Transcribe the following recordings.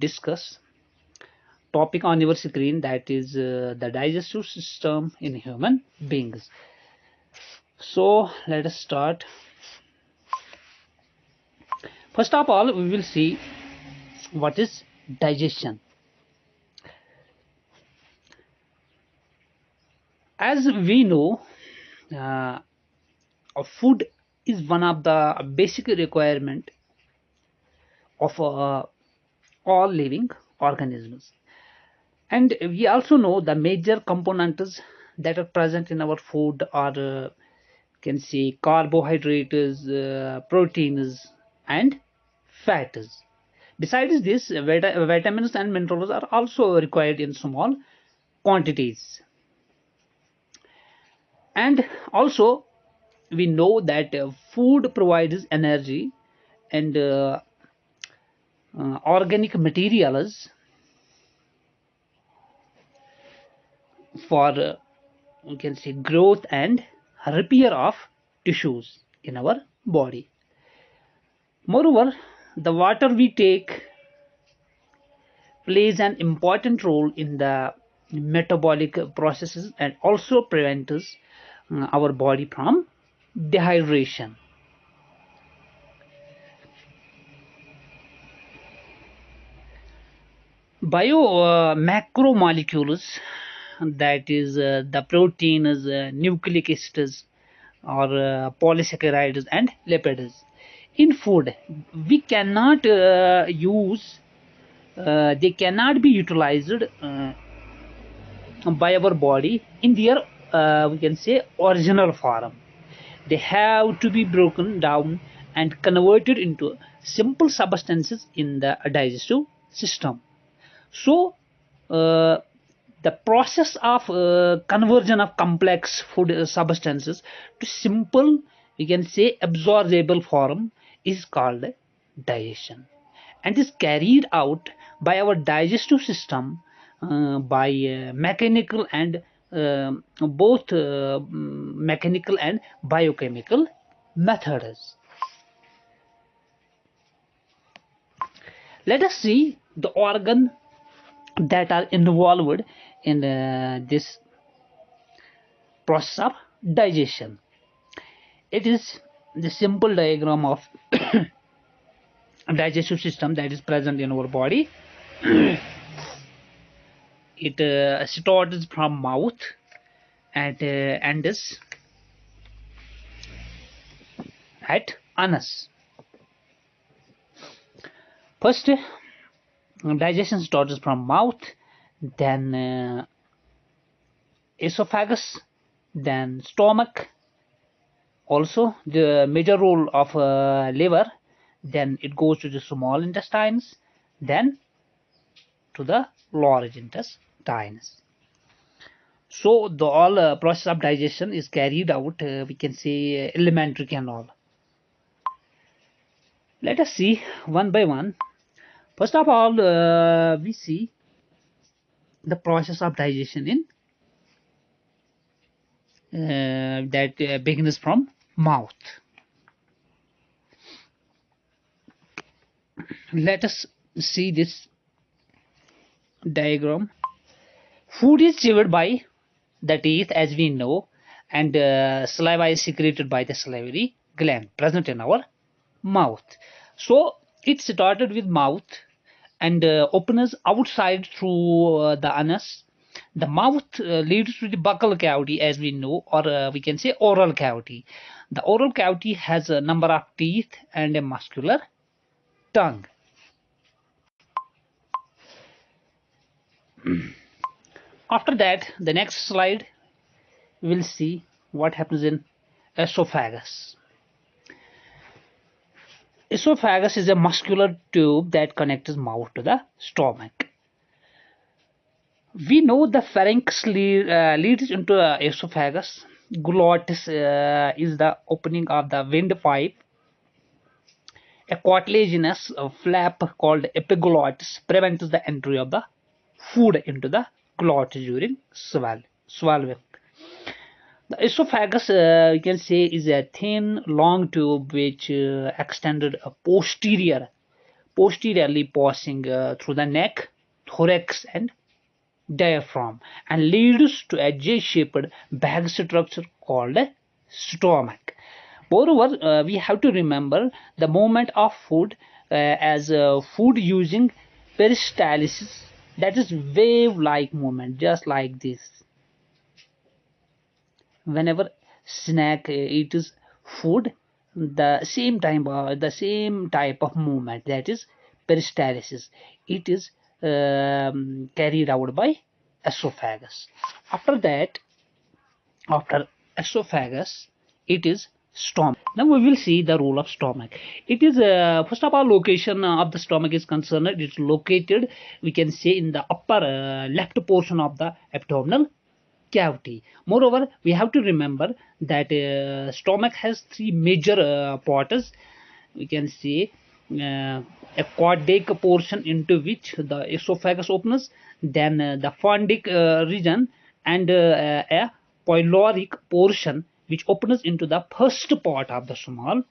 discuss topic on your screen, that is the digestive system in human beings. So let us start. First of all, we will see what is digestion. As we know, uh, food is one of the basic requirement of all living organisms, and we also know the major components that are present in our food are can say carbohydrates, proteins, and fats. Besides this, vitamins and minerals are also required in small quantities. And also, we know that food provides energy and organic materials for we can say growth and repair of tissues in our body. Moreover, the water we take plays an important role in the metabolic processes and also prevents our body from dehydration. Bio macromolecules, that is the proteins, nucleic acids, or polysaccharides and lipids in food, we cannot use they cannot be utilized by our body in their we can say original form. They have to be broken down and converted into simple substances in the digestive system. So uh, the process of conversion of complex food substances to simple, we can say absorbable form, is called digestion, and is carried out by our digestive system by mechanical and both mechanical and biochemical methods. Let us see the organ that are involved in this process of digestion. It is the simple diagram of digestive system that is present in our body. It starts from mouth and ends at anus. First, digestion starts from mouth, then esophagus, then stomach, also the major role of liver, then it goes to the small intestines, then to the large intestines. So the all process of digestion is carried out, we can say, alimentary canal. Let us see one by one. First of all, we see the process of digestion in that begins from mouth. Let us see this diagram. Food is chewed by the teeth, as we know, and saliva is secreted by the salivary gland present in our mouth. So it started with mouth and opens outside through the anus. The mouth leads to the buccal cavity, as we know, or we can say oral cavity. The oral cavity has a number of teeth and a muscular tongue. After that, the next slide, we will see what happens in esophagus. Esophagus is a muscular tube that connects mouth to the stomach. We know the pharynx leads into esophagus. Glottis is the opening of the windpipe. A cartilaginous flap called epiglottis prevents the entry of the food into the glottis during swallowing. The esophagus, you can say, is a thin, long tube which extended posterior posteriorly passing through the neck, thorax, and diaphragm, and leads to a J-shaped bag structure called a stomach. Moreover, we have to remember the movement of food as food using peristalsis, that is wave-like movement, just like this. Whenever snack eats food, the same type of movement, that is peristalsis, it is carried out by esophagus. After that, after esophagus, it is stomach. Now we will see the role of stomach. It is first of all, location of the stomach is concerned. It's located, we can say, in the upper left portion of the abdominal cavity. Moreover, we have to remember that stomach has three major parts. We can say a caudate portion into which the esophagus opens, then the fundic region, and a pyloric portion which opens into the first part of the small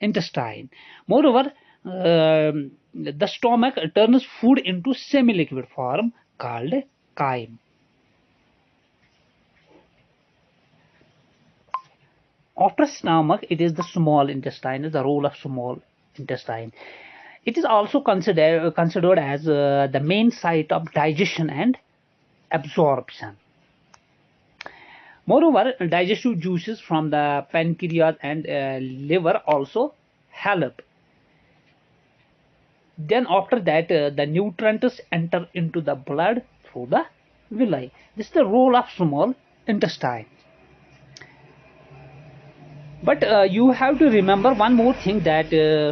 intestine. Moreover, the stomach turns food into semi-liquid form called chyme. After stomach, it is the small intestine, the role of small intestine. It is also considered as the main site of digestion and absorption. Moreover, digestive juices from the pancreas and liver also help. Then after that, the nutrients enter into the blood through the villi. This is the role of small intestine. But you have to remember one more thing, that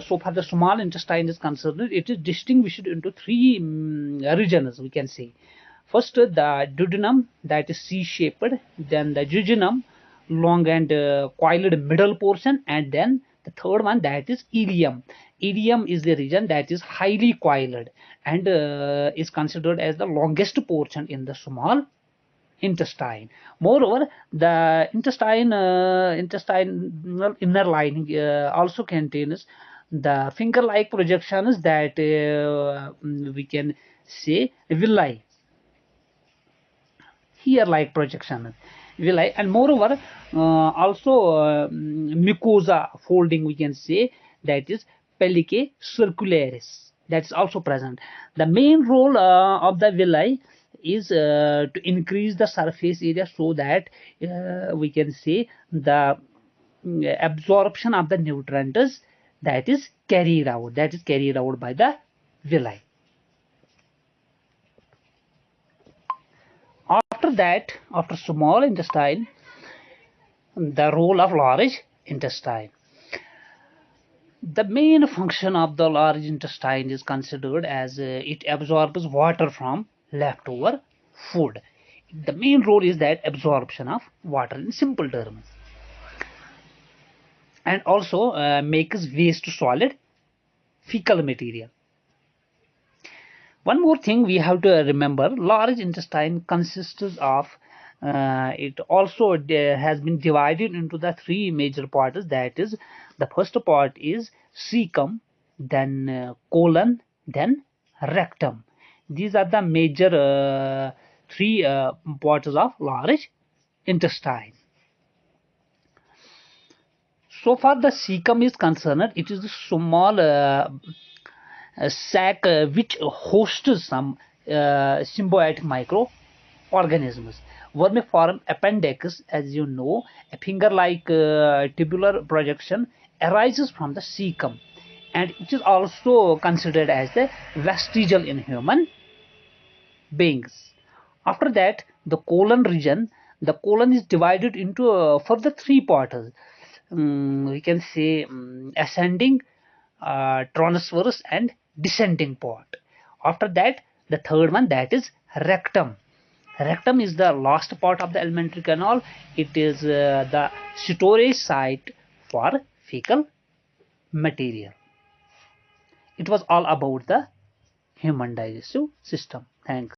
so far the small intestine is concerned, it is distinguished into three regions, we can say. First, the duodenum, that is C-shaped, then the jejunum, long and coiled middle portion, and then the third one, that is ileum. Ileum is the region that is highly coiled and is considered as the longest portion in the small intestine. Moreover, the intestinal inner lining also contains the finger-like projections, that we can say villi, hair-like projections, villi, and moreover also mucosa folding, we can say, that is pellicae circularis, that is also present. The main role of the villi is to increase the surface area, so that we can say the absorption of the nutrients that is carried out by the villi. After that, after small intestine, the role of large intestine. The main function of the large intestine is considered as it absorbs water from leftover food. The main role is that absorption of water in simple terms, and also makes waste solid fecal material. One more thing we have to remember, large intestine consists of it also has been divided into the three major parts, that is, the first part is cecum, then colon, then rectum. These are the major three parts of large intestine. So far the cecum is concerned, it is a small sac which hosts some symbiotic microorganisms. Vermiform appendix, as you know, a finger-like tubular projection arises from the cecum, and it is also considered as the vestigial in human beings. After that, the colon region, the colon is divided into further three parts. We can say ascending, transverse, and descending part. After that, the third one, that is rectum. Rectum is the last part of the alimentary canal. It is the storage site for fecal material. It was all about the human digestive system. Thanks.